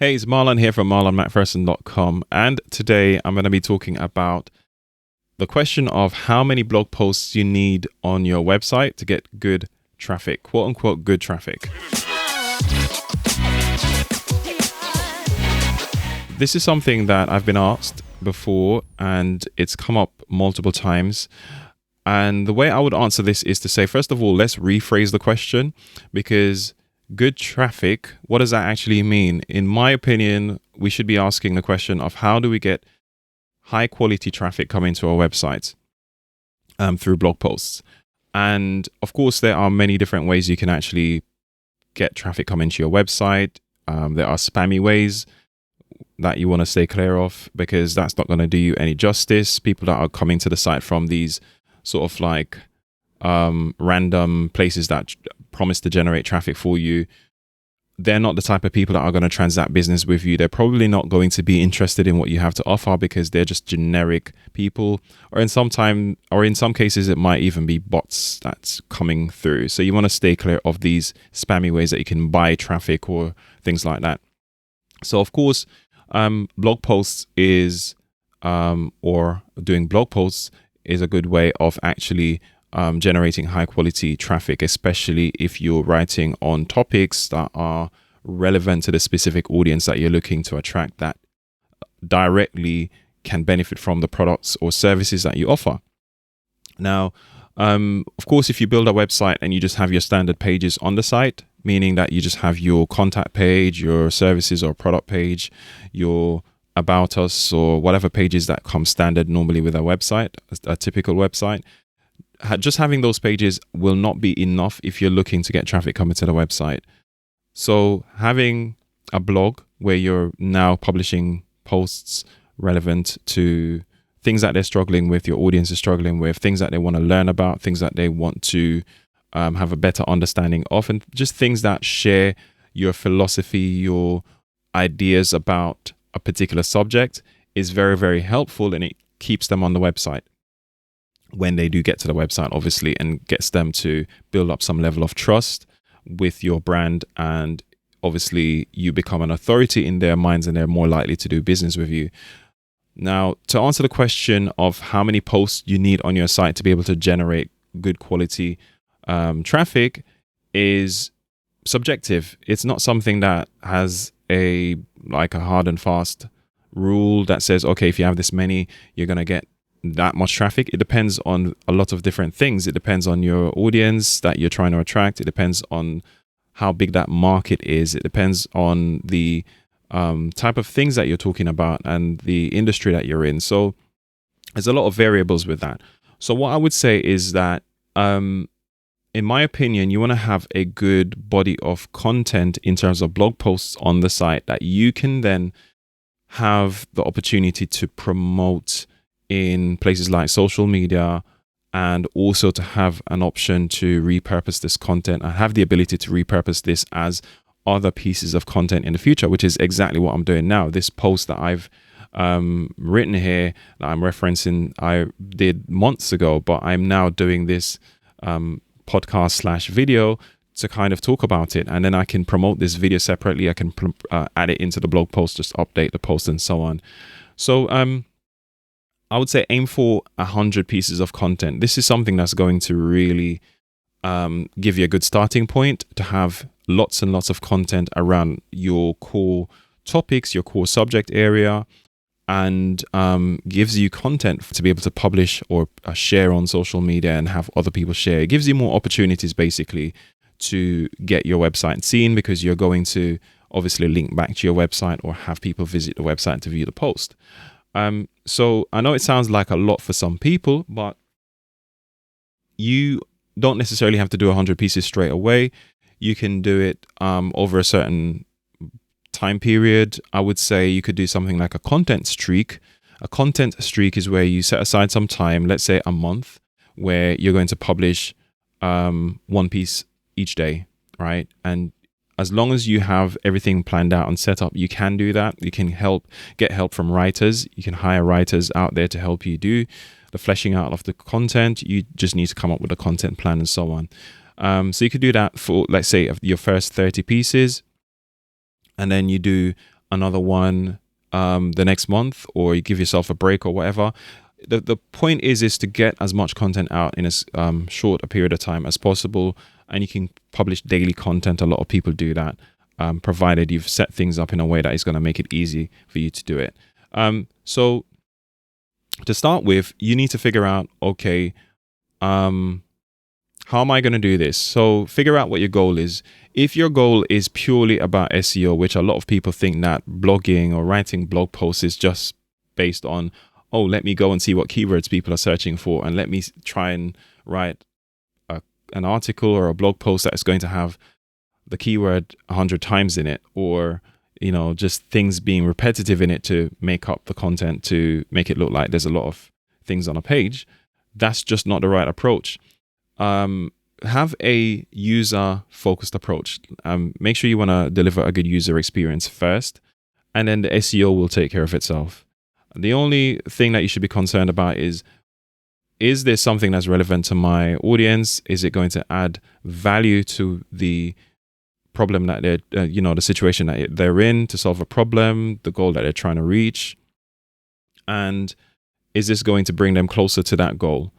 Hey, it's Marlon here from marlonmcpherson.com, and today I'm going to be talking about the question of how many blog posts you need on your website to get good traffic, quote unquote good traffic. This is something that I've been asked before and it's come up multiple times. And the way I would answer this is to say, first of all, let's rephrase the question, because good traffic, what does that actually mean? In my opinion, we should be asking the question of how do we get high quality traffic coming to our website through blog posts. And of course, there are many different ways you can actually get traffic coming to your website. There are spammy ways that you want to stay clear of, because that's not going to do you any justice. People that are coming to the site from these sort of like random places that promise to generate traffic for you, they're not the type of people that are going to transact business with you. They're probably not going to be interested in what you have to offer because they're just generic people, or in some cases it might even be bots that's coming through. So you want to stay clear of these spammy ways that you can buy traffic or things like that. So of course, blog posts is or doing blog posts is a good way of actually generating high quality traffic, especially if you're writing on topics that are relevant to the specific audience that you're looking to attract, that directly can benefit from the products or services that you offer. Now, of course, if you build a website and you just have your standard pages on the site, meaning that you just have your contact page, your services or product page, your about us, or whatever pages that come standard normally with a website, a typical website, just having those pages will not be enough if you're looking to get traffic coming to the website. So having a blog where you're now publishing posts relevant to things that they're struggling with, your audience is struggling with, things that they want to learn about, things that they want to have a better understanding of, and just things that share your philosophy, your ideas about a particular subject is very, very helpful, and it keeps them on the website when they do get to the website, obviously, and gets them to build up some level of trust with your brand. And obviously you become an authority in their minds and they're more likely to do business with you. Now, to answer the question of how many posts you need on your site to be able to generate good quality traffic is subjective. It's not something that has a hard and fast rule that says, okay, if you have this many, you're going to get that much traffic. It depends on a lot of different things. It depends on your audience that you're trying to attract. It depends on how big that market is. It depends on the type of things that you're talking about and the industry that you're in. So there's a lot of variables with that. So what I would say is that in my opinion, you want to have a good body of content in terms of blog posts on the site that you can then have the opportunity to promote in places like social media, and also to have an option to repurpose this content and have the ability to repurpose this as other pieces of content in the future, which is exactly what I'm doing now. This post that I've written here that I'm referencing, I did months ago, but I'm now doing this podcast / video to kind of talk about it, and then I can promote this video separately. I can add it into the blog post, just update the post and so on. So I would say aim for 100 pieces of content. This is something that's going to really give you a good starting point to have lots and lots of content around your core topics, your core subject area, and gives you content to be able to publish or share on social media and have other people share. It gives you more opportunities basically to get your website seen, because you're going to obviously link back to your website or have people visit the website to view the post. So I know it sounds like a lot for some people, but you don't necessarily have to do 100 pieces straight away. You can do it over a certain time period. I would say you could do something like a content streak. A content streak is where you set aside some time, let's say a month, where you're going to publish one piece each day, right? And as long as you have everything planned out and set up, you can do that. You can get help from writers. You can hire writers out there to help you do the fleshing out of the content. You just need to come up with a content plan and so on. So you could do that for, let's say, your first 30 pieces. And then you do another one the next month, or you give yourself a break or whatever. The point is to get as much content out in as short a period of time as possible, and you can publish daily content. A lot of people do that, provided you've set things up in a way that is going to make it easy for you to do it. So to start with, you need to figure out, okay, how am I going to do this? So figure out what your goal is. If your goal is purely about SEO, which a lot of people think that blogging or writing blog posts is just based on, oh, let me go and see what keywords people are searching for, and let me try and write an article or a blog post that is going to have the keyword 100 times in it, or just things being repetitive in it to make up the content to make it look like there's a lot of things on a page. That's just not the right approach. Have a user-focused approach. Make sure you want to deliver a good user experience first, and then the SEO will take care of itself. The only thing that you should be concerned about is this something that's relevant to my audience? Is it going to add value to the problem that they're, the situation that they're in, to solve a problem, the goal that they're trying to reach? And is this going to bring them closer to that goal?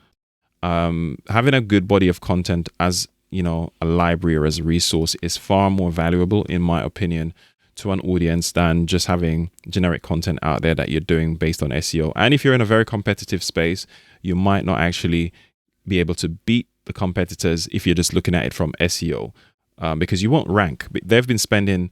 Having a good body of content as, a library or as a resource is far more valuable, in my opinion, to an audience than just having generic content out there that you're doing based on SEO. And if you're in a very competitive space, you might not actually be able to beat the competitors if you're just looking at it from SEO, because you won't rank. They've been spending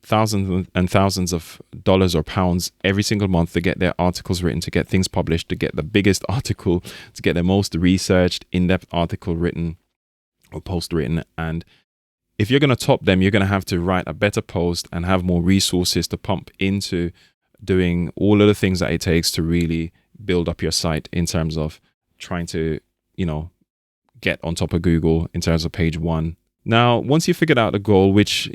thousands and thousands of dollars or pounds every single month to get their articles written, to get things published, to get the biggest article, to get their most researched, in-depth article written or post written. And if you're going to top them, you're going to have to write a better post and have more resources to pump into doing all of the things that it takes to really build up your site in terms of trying to, get on top of Google in terms of page one. Now, once you figured out the goal, which,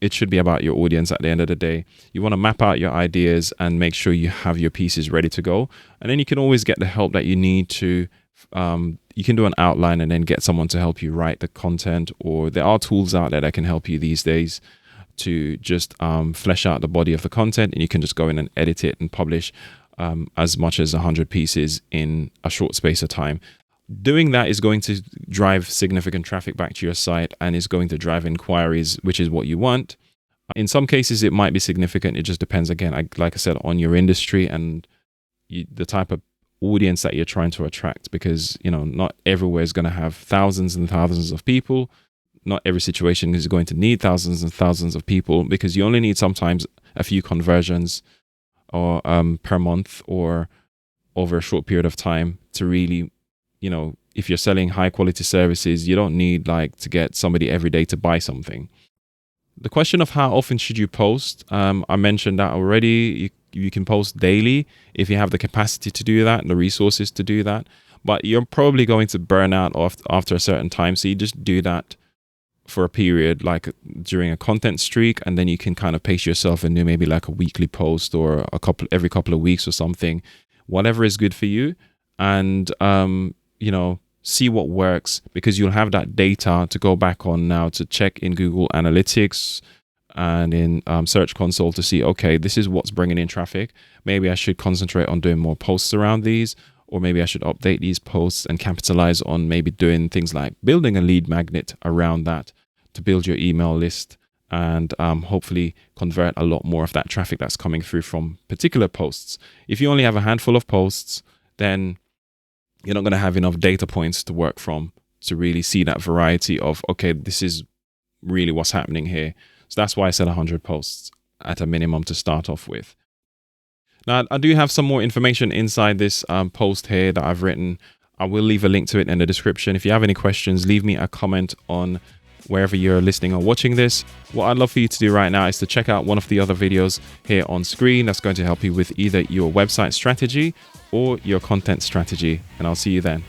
it should be about your audience at the end of the day, you want to map out your ideas and make sure you have your pieces ready to go. And then you can always get the help that you need to, you can do an outline and then get someone to help you write the content, or there are tools out there that can help you these days to just flesh out the body of the content, and you can just go in and edit it and publish as much as 100 pieces in a short space of time. Doing that is going to drive significant traffic back to your site and is going to drive inquiries, which is what you want. In some cases, it might be significant. It just depends, again, like I said, on your industry and the type of audience that you're trying to attract, because, not everywhere is going to have thousands and thousands of people. Not every situation is going to need thousands and thousands of people, because you only need sometimes a few conversions or per month or over a short period of time to really, if you're selling high quality services, you don't need to get somebody every day to buy something. The question of how often should you post, I mentioned that already. You can post daily if you have the capacity to do that and the resources to do that, but you're probably going to burn out after a certain time. So you just do that for a period, like during a content streak, and then you can kind of pace yourself and do maybe like a weekly post or every couple of weeks or something, whatever is good for you. And, see what works, because you'll have that data to go back on now to check in Google Analytics and in Search Console to see, okay, this is what's bringing in traffic. Maybe I should concentrate on doing more posts around these, or maybe I should update these posts and capitalize on maybe doing things like building a lead magnet around that to build your email list and hopefully convert a lot more of that traffic that's coming through from particular posts. If you only have a handful of posts, then you're not going to have enough data points to work from to really see that variety of, okay, this is really what's happening here. So that's why I said 100 posts at a minimum to start off with. Now, I do have some more information inside this post here that I've written. I will leave a link to it in the description. If you have any questions, leave me a comment on wherever you're listening or watching this. What I'd love for you to do right now is to check out one of the other videos here on screen that's going to help you with either your website strategy or your content strategy. And I'll see you then.